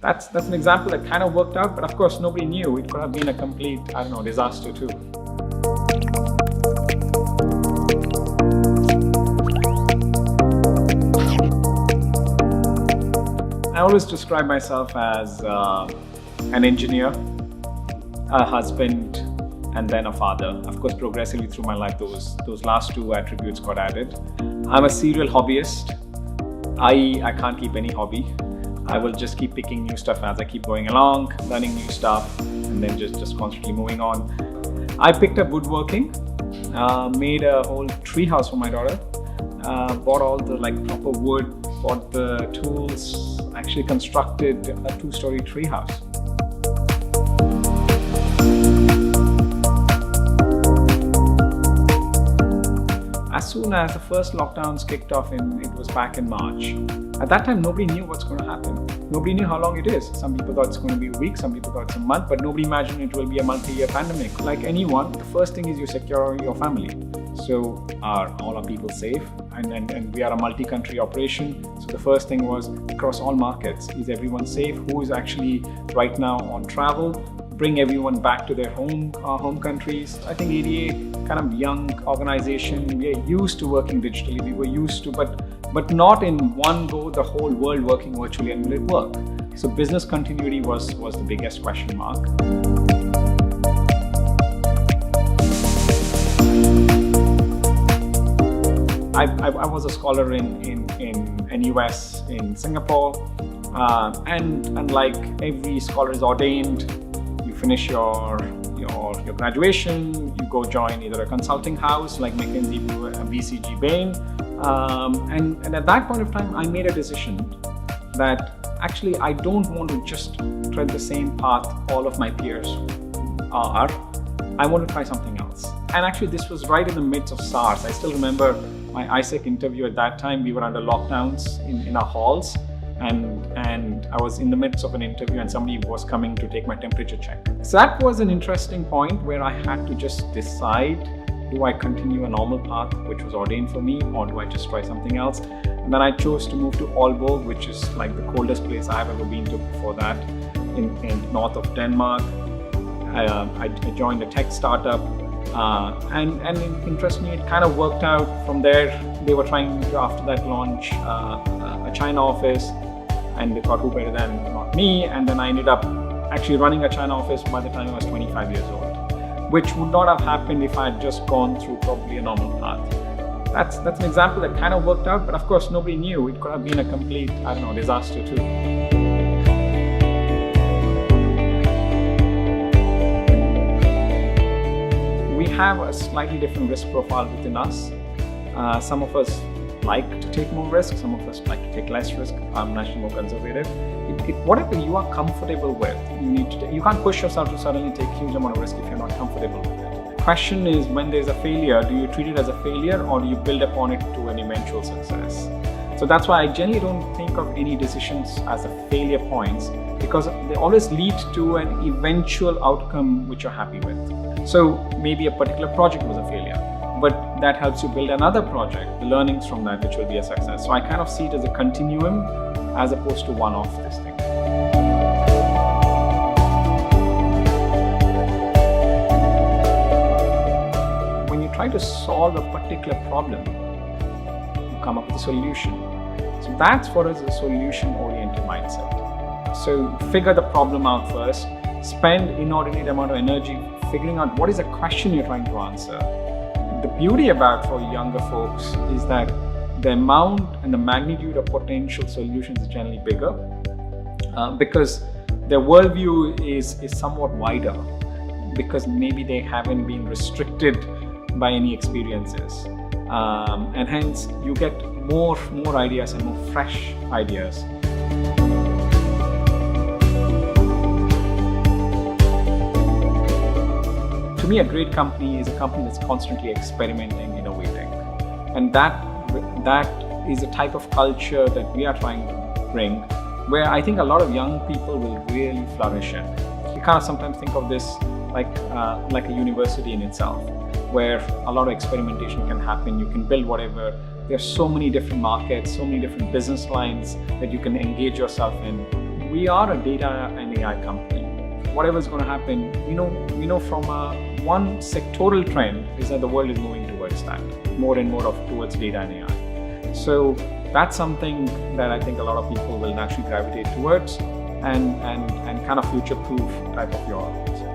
That's an example that kind of worked out, but of course nobody knew. It could have been a complete, disaster too. I always describe myself as an engineer, a husband, and then a father. Of course, progressively through my life, those last two attributes got added. I'm a serial hobbyist. I can't keep any hobby. I will just keep picking new stuff as I keep going along, learning new stuff, and then just constantly moving on. I picked up woodworking, made a whole treehouse for my daughter, bought all the proper wood, bought the tools, actually constructed a 2-story treehouse. As soon as the first lockdowns kicked off, it was back in March. At that time, nobody knew what's going to happen. Nobody knew how long it is. Some people thought it's going to be a week, some people thought it's a month, but nobody imagined it will be a multi-year pandemic. Like anyone, the first thing is you secure your family. So are all our people safe? And we are a multi-country operation. So the first thing was across all markets, is everyone safe? Who is actually right now on travel? Bring everyone back to their home countries. I think ADA, kind of young organization, we are used to working digitally. We were used to, but not in one go, the whole world working virtually, and will it work? So business continuity was the biggest question mark. I was a scholar in NUS in Singapore, and like every scholar is ordained. You finish your graduation, you go join either a consulting house like McKinsey, BCG, Bain, and at that point of time, I made a decision that actually I don't want to just tread the same path all of my peers are. I want to try something else. And actually, this was right in the midst of SARS. I still remember my AIESEC interview at that time. We were under lockdowns in our halls. And I was in the midst of an interview and somebody was coming to take my temperature check. So that was an interesting point where I had to just decide, do I continue a normal path which was ordained for me, or do I just try something else? And then I chose to move to 𝙬𝙬𝙚𝙬, which is like the coldest place I've ever been to before that, in north of Denmark. I joined a tech startup, and interestingly, it kind of worked out from there. They were trying to, after that, launch a China office, and they thought, who better than not me? And then I ended up actually running a China office by the time I was 25 years old, which would not have happened if I had just gone through probably a normal path. That's an example that kind of worked out, but of course nobody knew. It could have been a complete, disaster too. We have a slightly different risk profile within us. Some of us like to take more risk, some of us like to take less risk. I'm naturally more conservative. Whatever you are comfortable with, you can't push yourself to suddenly take a huge amount of risk if you're not comfortable with it. The question is, when there's a failure, do you treat it as a failure or do you build upon it to an eventual success? So that's why I generally don't think of any decisions as a failure points, because they always lead to an eventual outcome which you're happy with. So maybe a particular project was a failure, but that helps you build another project, the learnings from that, which will be a success. So I kind of see it as a continuum as opposed to one-off this thing. When you try to solve a particular problem, you come up with a solution. So that's for us a solution-oriented mindset. So figure the problem out first, spend inordinate amount of energy figuring out what is the question you're trying to answer. The beauty about for younger folks is that the amount and the magnitude of potential solutions is generally bigger because their worldview is somewhat wider, because maybe they haven't been restricted by any experiences, and hence you get more ideas and more fresh ideas. To me, a great company is a company that's constantly experimenting, innovating. And that is the type of culture that we are trying to bring, where I think a lot of young people will really flourish in. You kind of sometimes think of this like a university in itself, where a lot of experimentation can happen. You can build whatever. There's so many different markets, so many different business lines that you can engage yourself in. we are a data and AI company. Whatever's going to happen, we know from one sectoral trend is that the world is moving towards that, more and more towards data and AI. So that's something that I think a lot of people will naturally gravitate towards and kind of future-proof type of your organization.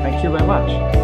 Thank you very much.